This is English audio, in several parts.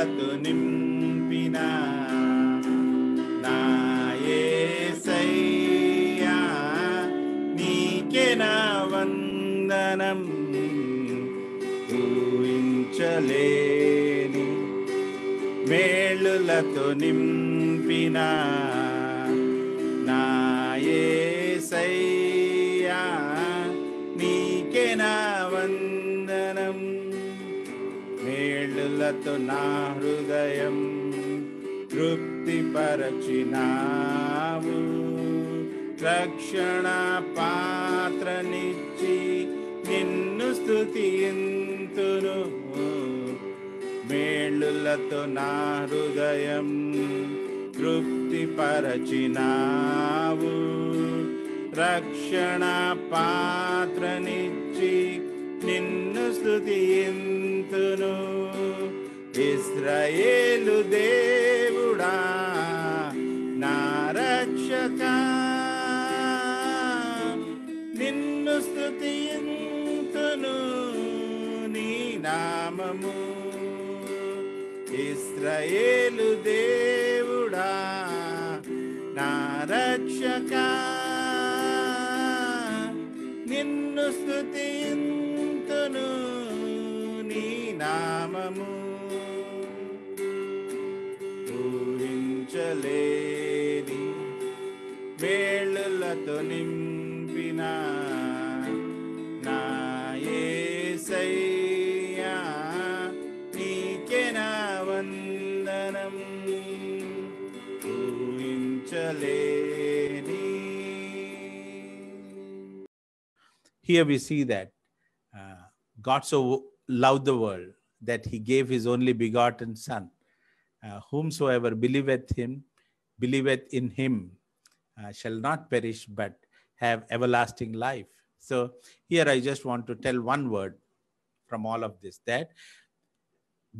మేలులతో నింపిన నా యేసయ్యా నీకే నా వందనం. ఊహించలేని మేలులతో నింపిన నా యేసయ్యా నీకే నా వందనం. మేలులతో నా హృదయం తృప్తిపరచినావు. రక్షణ పాత్రనిచ్చి నిన్ను స్తుతింతును. మేలులతో నా హృదయం తృప్తిపరచినావు. రక్షణ పాత్రనిచ్చి నిన్ను స్తుతింతును. ఇశ్రాయేలు దేవుడా నా రక్షకా నిన్ను స్తుతింతును. నీ నామము ఇశ్రాయేలు దేవుడా నా రక్షకా నిన్ను స్తుతింతును. నీ నామము ఊహించలేని మేలులతో నింపిన నా యేసయ్యా నీకే నా వందనం. ఊహించలేని. Here we see that God so loved the world that he gave his only begotten Son. Whomsoever believeth in him shall not perish but have everlasting life. So here I just want to tell one word from all of this, that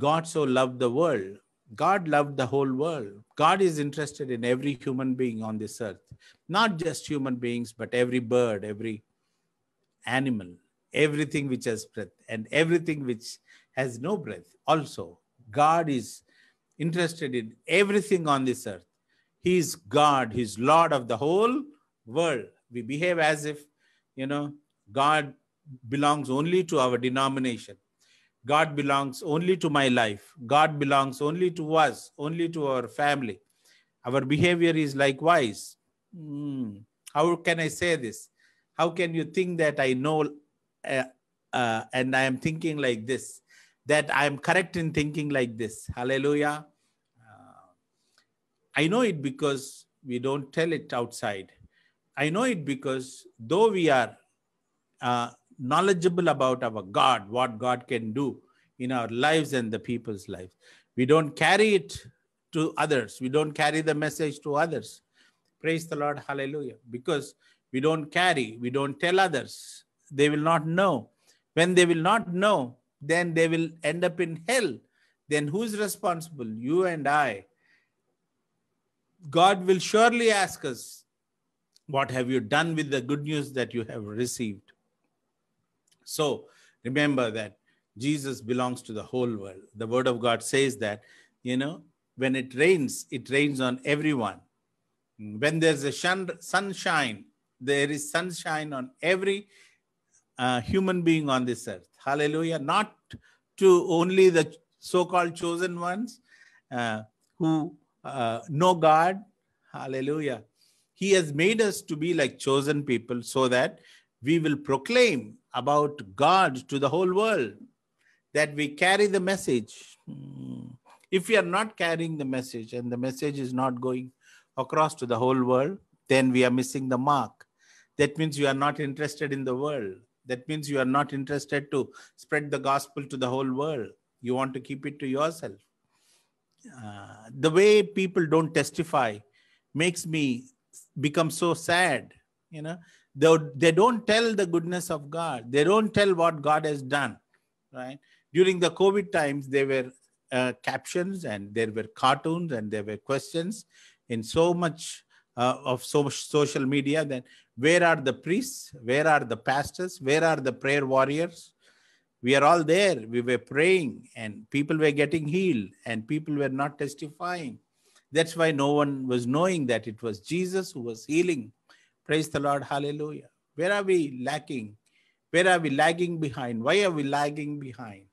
God so loved the world. God loved the whole world. God is interested in every human being on this earth. Not just human beings, but every bird, every animal, everything which has breath, and everything which has no breath also. God is interested in everything on this earth. He is God. He is Lord of the whole world. We behave as if, God belongs only to our denomination. God belongs only to my life. God belongs only to us, only to our family. Our behavior is likewise. How can I say this? How can you think that I know and I am thinking like this, that I am correct in thinking like this? Hallelujah. I know it because we don't tell it outside. I know it because though we are knowledgeable about our God, what God can do in our lives and the people's lives, we don't carry it to others. We don't carry the message to others. Praise the Lord. Hallelujah. Because we don't carry, we don't tell others. They will not know. When they will not know, then they will end up in hell. Then who's responsible? You and I. God will surely ask us, what have you done with the good news that you have received? So remember that Jesus belongs to the whole world. The word of God says that, when it rains on everyone. When there's a sunshine, there is sunshine on every human being on this earth. Hallelujah. Not to only the so-called chosen ones who know God. Hallelujah. He has made us to be like chosen people so that we will proclaim about God to the whole world, that we carry the message. If we are not carrying the message and the message is not going across to the whole world, then we are missing the mark. That means you are not interested in the world. That means you are not interested to spread the gospel to the whole world. You want to keep it to yourself. The way people don't testify makes me become so sad. They don't tell the goodness of God. They don't tell what God has done. Right? During the COVID times, there were captions and there were cartoons and there were questions in so much of social media. Then where are the priests? Where are the pastors? Where are the prayer warriors? We are all there. We were praying and people were getting healed and people were not testifying. That's why no one was knowing that it was Jesus who was healing. Praise the Lord. Hallelujah. Where are we lacking? Where are we lagging behind? Why are we lagging behind?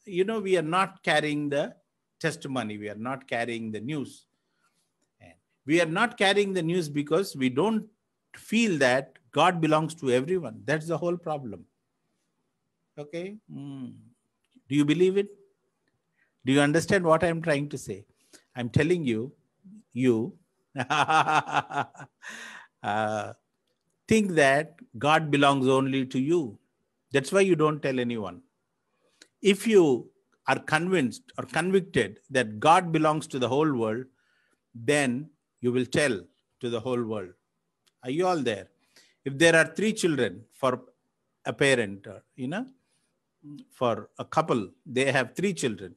We are not carrying the testimony. We are not carrying the news. And we are not carrying the news because we don't feel that God belongs to everyone. That's the whole problem. Okay? Do you believe it? Do you understand what I'm trying to say? I'm telling you think that God belongs only to you. That's why you don't tell anyone. If you are convinced or convicted that God belongs to the whole world, then you will tell to the whole world. Are you all there? If there are 3 children for a parent, for a couple, they have 3 children.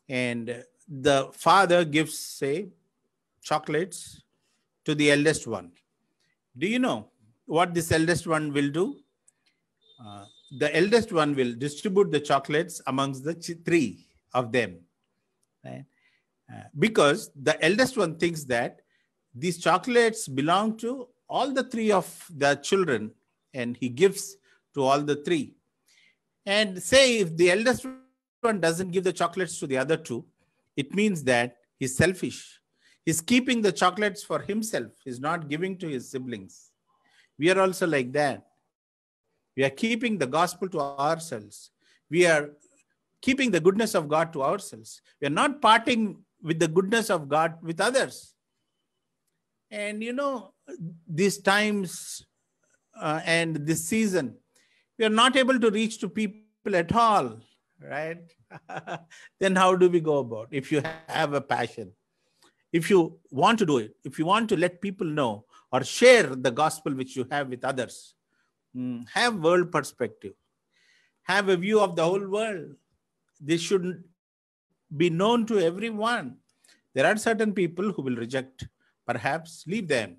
And the father gives, say, chocolates to the eldest one. Do you know what this eldest one will do? The eldest one will distribute the chocolates amongst the 3 of them. Right? Because the eldest one thinks that these chocolates belong to all the 3 of the children, and he gives to all the 3. And say if the eldest one doesn't give the chocolates to the other 2, it means that he's selfish. He's keeping the chocolates for himself. He's not giving to his siblings. We are also like that. We are keeping the gospel to ourselves. We are keeping the goodness of God to ourselves. We are not parting with the goodness of God with others. And these times and this season, we are not able to reach to people at all, right? Then how do we go about? If you have a passion, if you want to do it, if you want to let people know or share the gospel which you have with others, have world perspective, have a view of the whole world. This should be known to everyone. There are certain people who will reject, perhaps leave them.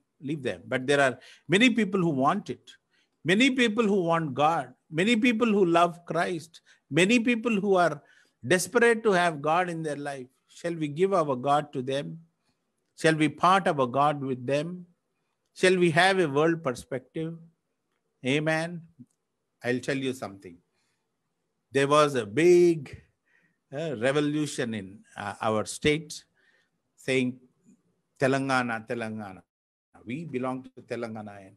But there are many people who want it. Many people who want God. Many people who love Christ. Many people who are desperate to have God in their life. Shall we give our God to them? Shall we part our God with them? Shall we have a world perspective? Amen. I'll tell you something. There was a big revolution in our state saying Telangana, Telangana. We belong to Telangana. And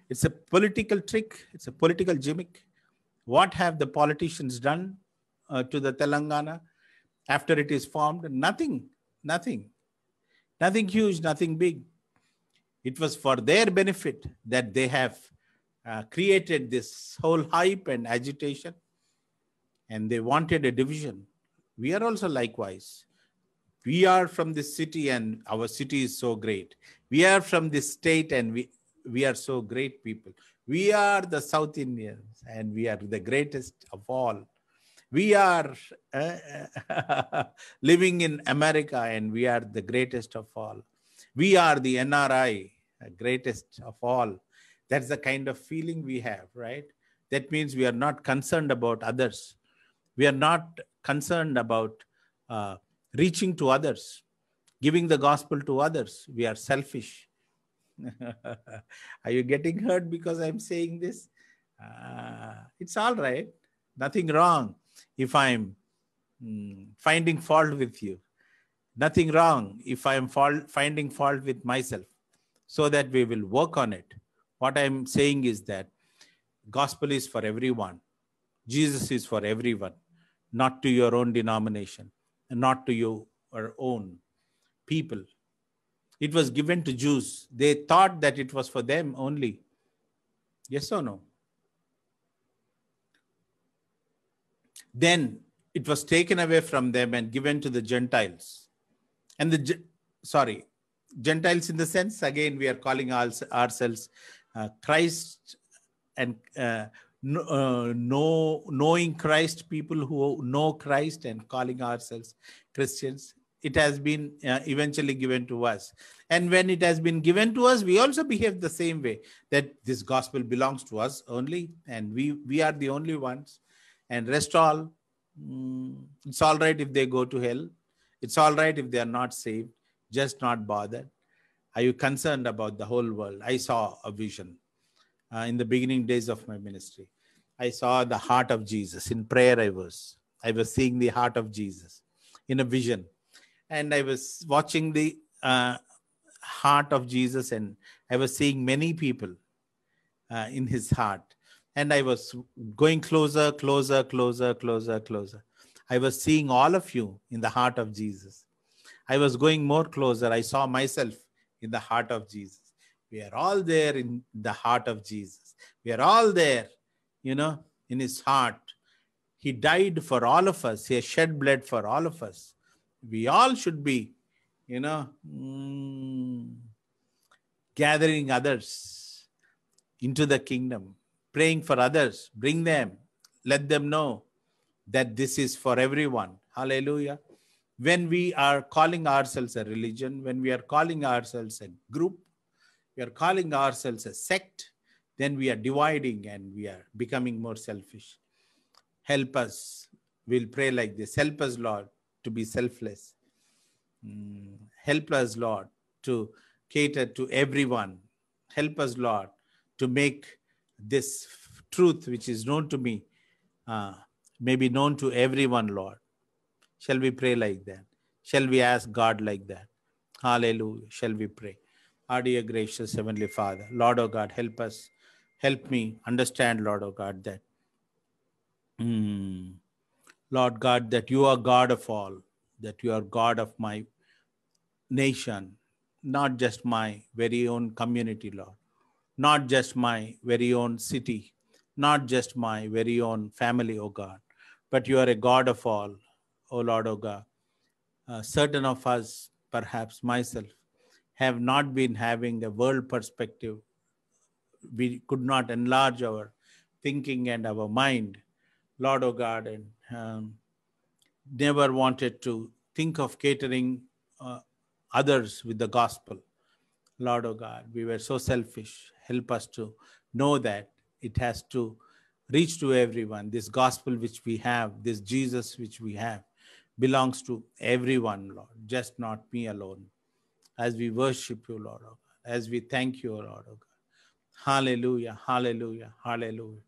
it's a political trick. It's a political gimmick. What have the politicians done to the Telangana after it is formed? Nothing huge, nothing big. It was for their benefit that they have created this whole hype and agitation, and they wanted a division. We are also likewise. We are from this city and our city is so great. We are from this state and we are so great people. We are the South Indians and we are the greatest of all. We are living in America and we are the greatest of all. We are the NRI, greatest of all. That's the kind of feeling we have, right? That means we are not concerned about others. We are not concerned about reaching to others, giving the gospel to others. We are selfish. Are you getting hurt because I'm saying this? It's all right. Nothing wrong if I'm finding fault with you. Nothing wrong if I'm finding fault with myself, so that we will work on it. What I'm saying is that gospel is for everyone. Jesus is for everyone, not to your own denomination and not to your own people. It was given to Jews. They thought that it was for them only. Yes or no? Then it was taken away from them and given to the Gentiles. And Gentiles in the sense, again, we are calling ourselves Christ and knowing Christ, people who know Christ and calling ourselves Christians. it has been eventually given to us. And when it has been given to us, we also behave the same way, that this gospel belongs to us only, and we are the only ones. And rest all, it's all right if they go to hell. It's all right if they are not saved, just not bothered. Are you concerned about the whole world? I saw a vision in the beginning days of my ministry. I saw the heart of Jesus. In prayer, I was seeing the heart of Jesus in a vision. And I was watching the heart of Jesus, and I was seeing many people in his heart. And I was going closer, closer, closer, closer, closer. I was seeing all of you in the heart of Jesus. I was going more closer. I saw myself in the heart of Jesus. We are all there in the heart of Jesus. We are all there, in his heart. He died for all of us. He has shed blood for all of us. We all should be, gathering others into the kingdom, praying for others, bring them, let them know that this is for everyone. Hallelujah. When we are calling ourselves a religion, when we are calling ourselves a group, we are calling ourselves a sect, then we are dividing and we are becoming more selfish. Help us. We'll pray like this. Help us, Lord, to be selfless. Help us, Lord, to cater to everyone. Help us, Lord, to make this truth which is known to me may be known to everyone, Lord. Shall we pray like that? Shall we ask God like that? Hallelujah. Shall we pray? Our dear gracious Heavenly Father, Lord, oh God, help us. Help me understand, Lord, oh God, that Lord God, that you are God of all, that you are God of my nation, not just my very own community, Lord, not just my very own city, not just my very own family, oh God, but you are a God of all, oh Lord, oh God. Certain of us, perhaps myself, have not been having a world perspective. We could not enlarge our thinking and our mind, Lord, oh God, and never wanted to think of catering others with the gospel. Lord, oh God, we were so selfish. Help us to know that it has to reach to everyone. This gospel which we have, this Jesus which we have, belongs to everyone, Lord, just not me alone. As we worship you, Lord, oh God, as we thank you, Lord, oh God. Hallelujah, hallelujah, hallelujah.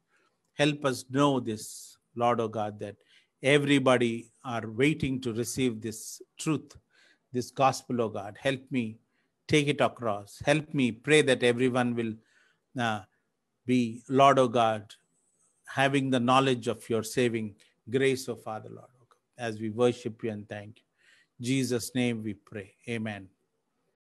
Help us know this, Lord, oh God, that everybody are waiting to receive this truth, this gospel, oh God. Help me take it across. Help me pray that everyone will be, Lord, oh God, having the knowledge of your saving grace, oh Father, Lord, oh God, as we worship you and thank you. In Jesus' name we pray. Amen.